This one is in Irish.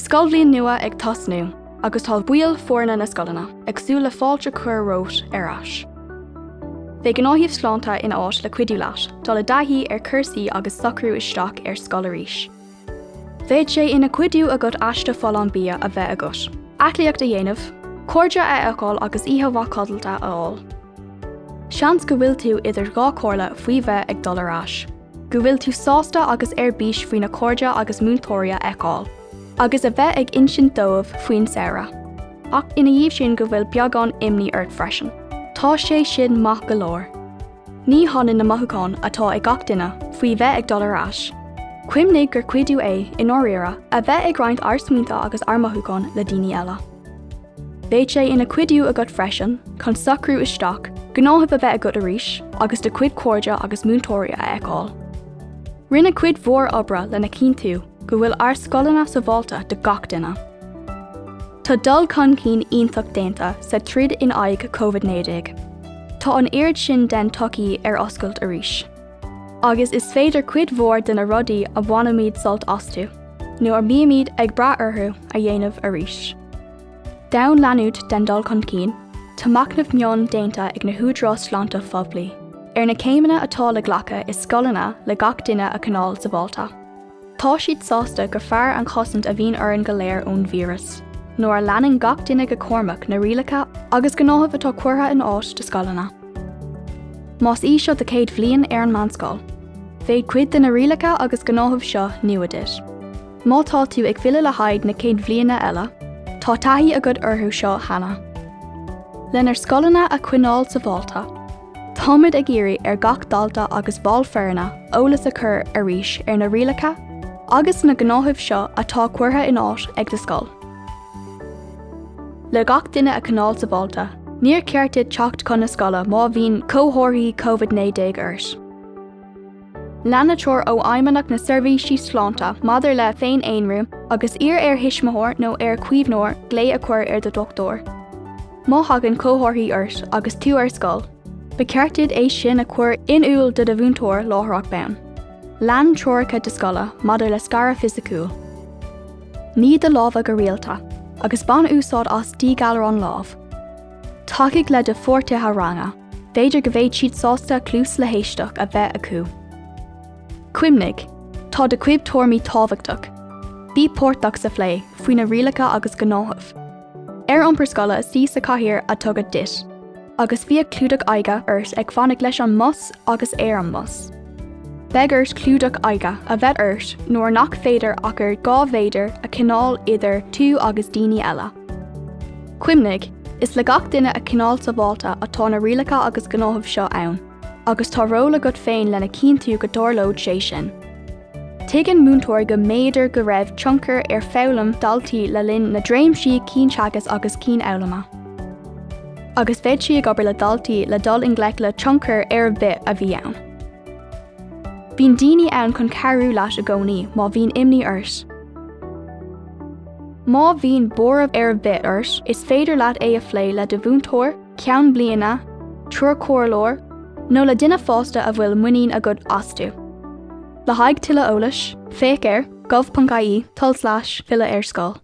scoil bliain nua ag tosnú, agus tá buail fuairne na scoileanna, ag súla fáilte chuir rót ar ais. Bhé gnáthíomh sláinte in áit le cuidiú leat, dá le dhaltaí ar cursaí agus socrú isteach ar scoil arís. Bhéid sé ina cuidiú agat aiste fáil bia a bheith agat. Aclaíocht a dhéanamh, cóide a eáil agus íthomhá codalta aáil. Seans go bhfuil tú idir gá cóirla faoi bheith ag dul ar ais. Go bhfuil tú sásta agus airbís faoin na cóide agus múntóirí eáil, agus a bheith ag insin dómh faoin saora. Ach ina dhéobh sin go bhfuil beagán imní ort freisin. Tá sé sin maith go leor. Ní tháinig na mothúcháin atá ag gach duine faoi bheith ag dul ar ais. Cuimnig gur cuidiú é in áiríre a bheith ag roinnt arsmúnta agus armathúcháin le daoine eile. Bhéid sé ina cuidiú agat freisin, chun socrú isteach, gnáthimh a bheith agat arís, agus de cuid cóide agus múntóirí a eáil. Rinne cuid mhór obair lena cíntú go bhfuil scoileanna sa bhálta de gach duine. Tá dul chun cín ionfach déanta sa tríd in aghaidh COVID-19. Tá an éard sin den tocaí ar oscailt arís. Agus is féidir cuid mhór den na rudaí a bhainmid sult astú, nó ar bíomid ag bra orthu a dhéanamh arís. Dán leanúd den dul chun cín, tá macnamh meon déanta ag na húdrá sláinte phoblaí. Ar na céimeanna atá le ghlacha is scoileanna le gach duine a canál sa bhálta. Tá siad sásta gur fearr an chosint a bhíon orann go léir ón vírus, nó ar leanan gach duine go cormach na rialacha agus gnáthimh atá cuairtha in áit de scoileanna. Más í seo de 100 bhliain ar an manscoil. Bhéad cuid de na rialacha agus gnáthimh seo nuaidis. Má tá tú ag fila le haid na 100 bhliainna eile, tá taithí agad orthu seo hana. Lenar scoileanna a cuineáil sa bhálta, táid ag iarraidh ar gach dhalta agus bhall fearna ólas a chur arís ar na rialacha agus na gnáthimh seo atá cuairtha in áit ag de scoil. Le gach duine a canál sa bhálta, níor ceartid teacht chun na scoile má bhíonn comhairthaí COVID-19 ort. Leanna teoir ó aimimneach na seirbhísí sláinte maidir le féin éonrú agus ar hisismóir nó ar cuimhnóir glé a chuir ar do doctor. Má hagann comhairthaí ort agus tú ar scoil, ba ceartid é sin a chuir inúil de do bhúntóir láthreach benn. Lean teoiricha de scoile maidir le scara fisiciúil. Ní de lámha go rialta, agus ban úsáid as dígalarán lámh. Taigh le de fuairtithe ranga, féidir go bhfuil siad sásta clús le héisteach a bheith acu. Cuimnig, tá de cuib tuairmí tábhachtach. Bí pórtach sa phlé faoin na rialacha agus gnáthimh. Ar iompar scoile is tí sa cathaoir a tugad dit, agus bhí clúdach aige ort ag fáinnig leis an mos agus ar an mos. Beag ort clúdach aige a bheith ort nuair nach féidir achar gá bhéidir a cinál idir tú agus daoine eile. Cuimnig, is le gach duine a cinál sa bhálta atá na rialacha agus gnáthimh seo ann, agus tá róla go féin lena cíntú go dórlóid sé sin. Tuigeann múntóir go méidir go raibh tionchar ar foghlaim dhaltaí le linn na dréimsí cínseagas agus cín eolama. Agus bheith si ag obair le dhaltaí le dul in gleic le tionchar ar bit a bhí ann. Bhín daoine ann chun cearú leis a gcónaí má bhín imní ort. Má bhín bóramh ar bit ort, is féidir leat é a phlé le do bhúntóir, ceann bliana, trúr cóirlóir, nó le duine fásta a bhfuil muín agad astú. Le haig tuile eolais, féic ar gov.caí / fila ar scoil.